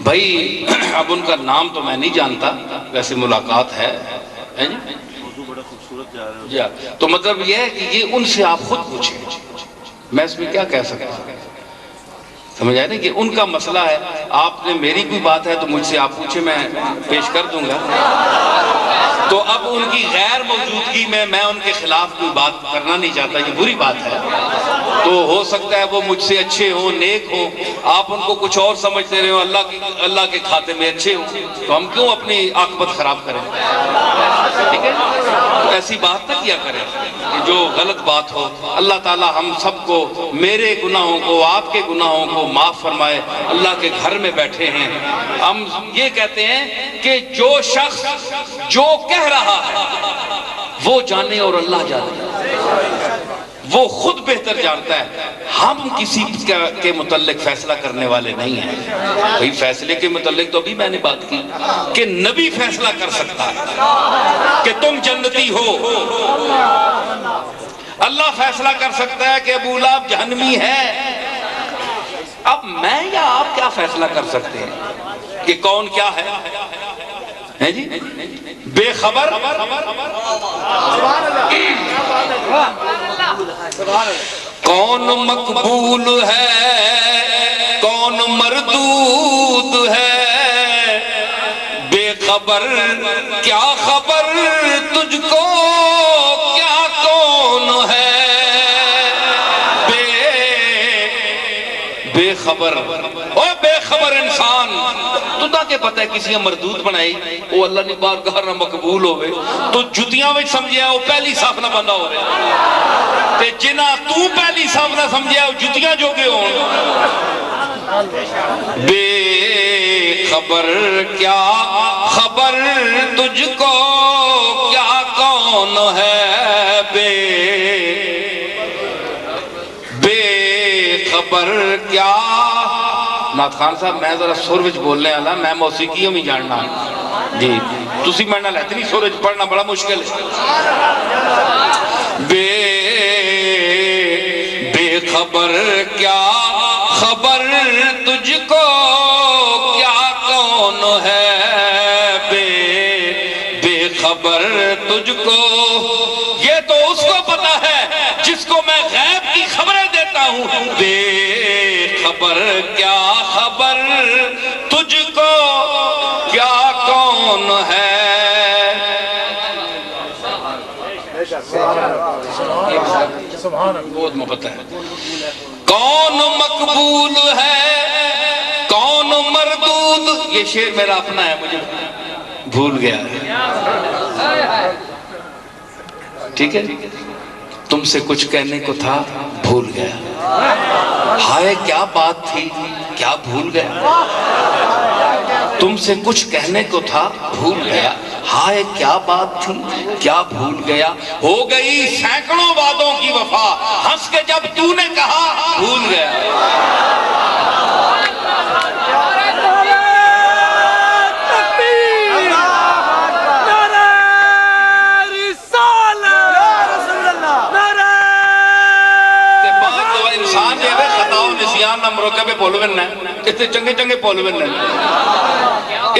بھائی اب ان کا نام تو میں نہیں جانتا، ویسے ملاقات ہے جی، تو مطلب یہ ہے کہ یہ ان سے آپ خود پوچھیں، میں اس میں کیا کہہ سکتا ہوں، سمجھ آئے نا کہ ان کا مسئلہ ہے. آپ نے میری کوئی بات ہے تو مجھ سے آپ پوچھیں، میں پیش کر دوں گا. تو اب ان کی غیر موجودگی میں ان کے خلاف کوئی بات کرنا نہیں چاہتا، یہ بری بات ہے. تو ہو سکتا ہے وہ مجھ سے اچھے ہوں، نیک ہوں، آپ ان کو کچھ اور سمجھتے رہے ہو، اللہ کے کھاتے میں اچھے ہوں، تو ہم کیوں اپنی عاقبت خراب کریں؟ ٹھیک ہے، تو ایسی بات نہ کیا کریں کہ جو غلط بات ہو. اللہ تعالی ہم سب کو، میرے گناہوں کو، آپ کے گناہوں کو معاف فرمائے. اللہ کے گھر میں بیٹھے ہیں، ہم یہ کہتے ہیں کہ جو شخص جو کہہ رہا ہے وہ جانے اور اللہ جانے، وہ خود بہتر جانتا ہے. ہم کسی کے متعلق فیصلہ کرنے والے نہیں ہیں. بھئی فیصلے کے متعلق تو ابھی میں نے بات کی کہ نبی فیصلہ کر سکتا ہے کہ تم جنتی ہو. اللہ فیصلہ کر سکتا ہے کہ ابو لہب جہنمی ہے. اب میں یا آپ کیا فیصلہ کر سکتے ہیں کہ کون کیا ہے جی؟ بے خبر کون مقبول ہے کون مردود ہے، بے خبر کیا خبر تجھ کو کیا کون ہے. بے خبر او بے خبر انسان تو تاکہ پتہ ہے کسی مردود بنائی وہ اللہ نے بارگاہ نہ مقبول ہوئے تو جتیاں وچ سمجھیا وہ پہلی صاف نہ بندہ ہوئے تے جنہ تو پہلی صاف نہ سمجھیا وہ جتیاں جو گے ہوں. بے خبر کیا خبر تجھ کو کیا کون ہے، بے خبر کیا. نعت خان صاحب میں ذرا سر وچ بولنے والا، میں موسیقیوں میں جاننا جی، تسی میں نہ لیتے نہیں، سر وچ پڑھنا بڑا مشکل ہے. بے خبر کیا خبر تجھ کو کیا کون ہے، بے خبر تجھ کو. یہ تو اس کو پتا ہے جس کو میں غیب کی خبریں دیتا ہوں. بے خبر کیا خبر تجھ کو کیا کون ہے. بہت محبت ہے. کون مقبول ہے کون مردود، یہ شعر میرا اپنا ہے، مجھے بھول گیا ہے. ٹھیک ہے، تم سے کچھ کہنے کو تھا بھول گیا. ہائے کیا بات تھی کیا بھول گیا. تم سے کچھ کہنے کو تھا بھول گیا، ہائے کیا بات تھی کیا بھول گیا. ہو گئی سینکڑوں وعدوں کی وفا، ہنس کے جب تو نے کہا بھول گیا. مرکبے پول بننا ہے، اتنے چنگے چنگے پول بننا ہے،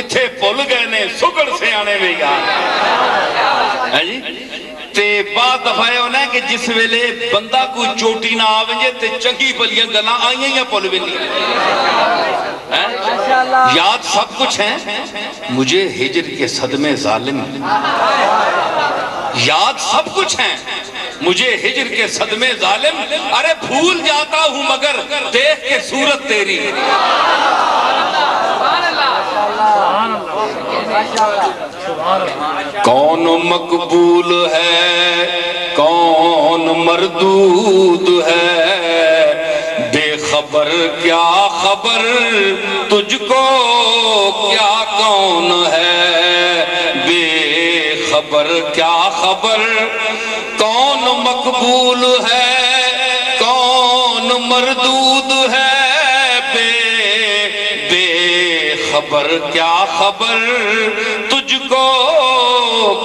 اتنے پول گئے نے سکڑ سے آنے میں گا جی. تے بعد دفعہ ہونا ہے کہ جس ویلے بندہ کوئی چوٹی نہ آویں تے چنگی پلیاں گلاں آئیں یا پول بنی. یاد سب کچھ ہیں مجھے ہجر کے صدمے ظالم، یاد سب کچھ ہیں مجھے ہجر کے صدمے ظالم. ارے بھول جاتا ہوں مگر دیکھ کے صورت تیری. کون مقبول ہے کون مردود ہے، بے خبر کیا خبر تجھ کو کیا کون ہے. بے خبر کیا خبر کون مقبول ہے کون مردود ہے، بے خبر کیا خبر تجھ کو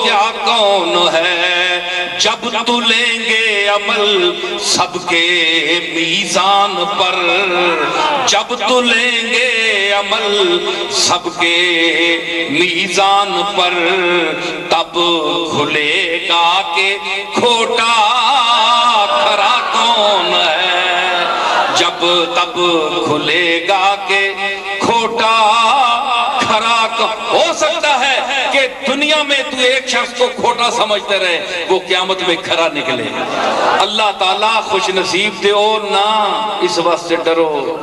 کیا کون ہے. جب تلیں گے عمل سب کے میزان پر، جب تلیں گے عمل سب کے میزان پر، تب کھلے گا کہ کھوٹا کھرا کون ہے، جب تب کھلے گا کہ کھوٹا کھرا کون۔ ہو سکتا ہے کہ دنیا میں تو ایک شخص کو کھوٹا سمجھتے رہے، وہ قیامت میں کھرا نکلے۔ اللہ تعالیٰ خوش نصیب دے او نا، اس واسطے ڈرو۔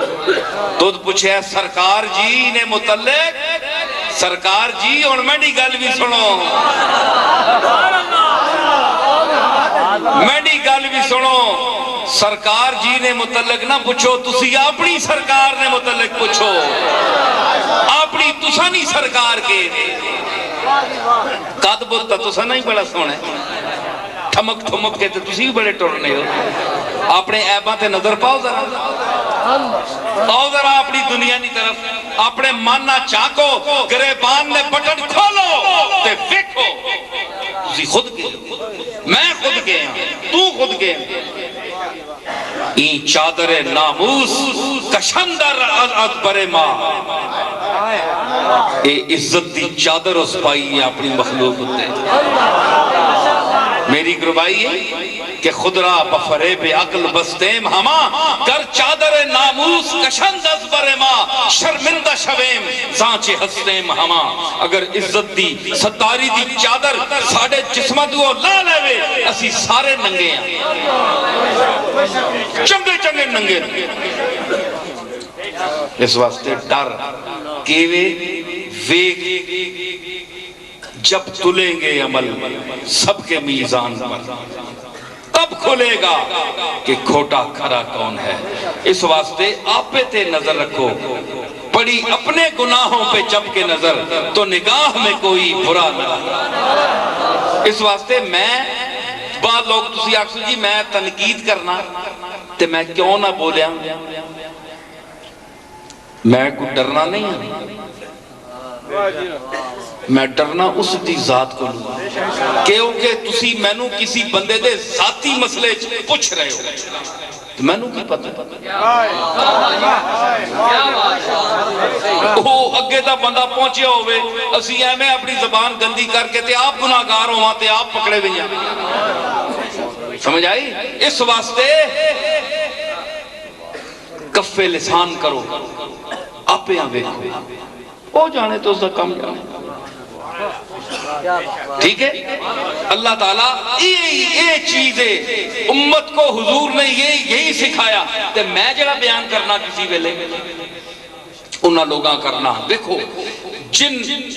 تو پوچھے سرکار جی نے متعلق، سرکار جی اور میری گل بھی سنو، میری گل بھی سنو، سرکار جی نے متعلق نہ پوچھو، تسی اپنی سرکار نے متعلق پوچھو، اپنی تسانی سرکار کے قد بوتا تسا نہیں بڑا سونا ہے، ٹھمک ٹھمک کے تسی بھی بڑے ٹرنے ہو، اپنے عیباں تے نظر پاؤ ذرا، آؤ ذرا اپنی دنیا کی طرف، اپنے ماننا چاکو، گریبان نے بٹن کھولو تے ویکھو، تسی خود گئے، میں خود گئے، تو خود گئے، این چادر ناموس کشندر از بر ماں، اے عزت دی چادر اس پائی ہے اپنی مخلوق ہوتے۔ میری گربائی ہے کہ خود را بفریب عقل بستیم ہما، گر چادر ناموس کشند از بر ما، شرمندہ شویم زانچے ہستیم ہما۔ اگر عزت دی ستاری دی چادر ساڑھے جسمہ دو لا لے اسی سارے ننگے ہیں، چنگے چنگے ننگے۔ اس واسطے ڈر کیوے ویک جب تلیں گے عمل سب کے میزان پر، تب کھلے گا کہ کھوٹا کھرا کون ہے۔ اس واسطے آپ پہ تے نظر رکھو، پڑی اپنے گناہوں پہ جب کے نظر تو نگاہ میں کوئی برا نہ۔ اس واسطے میں بعض لوگ تسی آکسو جی میں تنقید کرنا تے میں کیوں نہ بولیا، میں کوئی ڈرنا نہیں ہے، میں ڈرنا اس دی ذات کو لوں، کیونکہ تسی میں نو کسی بندے دے ذاتی مسئلے پوچھ رہے ہو، تو میں نو کی پتہ وہ اگے دا بندہ پہنچے ہوئے، اسی میں اپنی زبان گندی کر کے تے آپ گناہگار ہو وہاں تے آپ پکڑے ہوئے ہیں، سمجھ آئی؟ اس واسطے کفے لسان کرو، آپ یہاں دیکھو، وہ جانے تو اس دا کم جانے، ٹھیک ہے؟ اللہ تعالیٰ یہ چیزیں امت کو حضور نے یہی سکھایا، تے میں جڑا بیان کرنا کسی ویلے انہاں لوگاں کرنا۔ دیکھو جن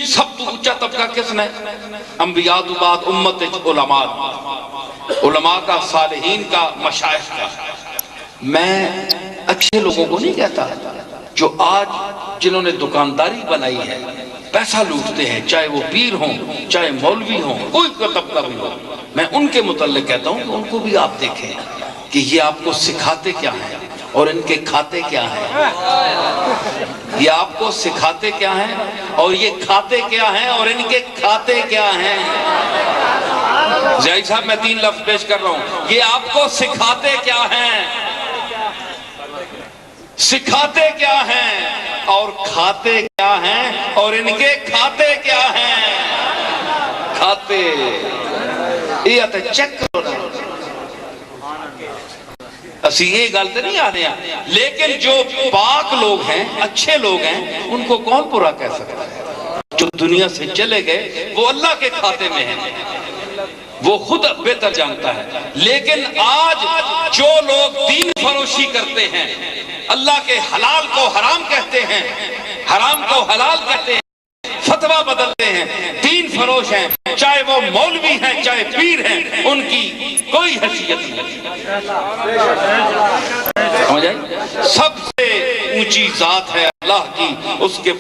سب تو اونچا طبقہ کس نے؟ انبیاء تو بعد امت علماء، علماء کا، صالحین کا، مشائخ کا۔ میں اچھے لوگوں کو نہیں کہتا، جو آج جنہوں نے دکانداری بنائی ہے، پیسہ لوٹتے ہیں، چاہے وہ پیر ہوں، چاہے مولوی ہوں، کوئی طبقہ بھی ہو، میں ان کے متعلق کہتا ہوں کہ ان کو بھی آپ دیکھیں کہ یہ آپ کو سکھاتے کیا ہیں اور ان کے کھاتے کیا ہیں، یہ آپ کو سکھاتے کیا ہیں اور یہ کھاتے کیا ہیں اور ان کے کھاتے کیا ہیں۔ زیادی صاحب میں 3 لفظ پیش کر رہا ہوں، یہ آپ کو سکھاتے کیا ہیں، سکھاتے کیا ہیں اور کھاتے کیا ہیں اور ان کے کھاتے کیا ہیں۔ کھاتے یہ آتا ہے چیک کرو نا، اسی یہ گالتے نہیں آنے ہیں، لیکن جو پاک لوگ ہیں، اچھے لوگ ہیں، ان کو کون برا کہہ سکتا ہے؟ جو دنیا سے چلے گئے وہ اللہ کے کھاتے میں ہیں، وہ خود بہتر جانتا ہے۔ لیکن آج جو لوگ دین فروشی کرتے ہیں، اللہ کے حلال کو حرام کہتے ہیں، حرام کو حلال کہتے ہیں، فتویٰ بدلتے ہیں، دین فروش ہیں، چاہے وہ مولوی ہیں چاہے پیر ہیں، ان کی کوئی حیثیت نہیں۔ سمجھ آئی؟ سب سے اونچی ذات ہے اللہ کی، اس کے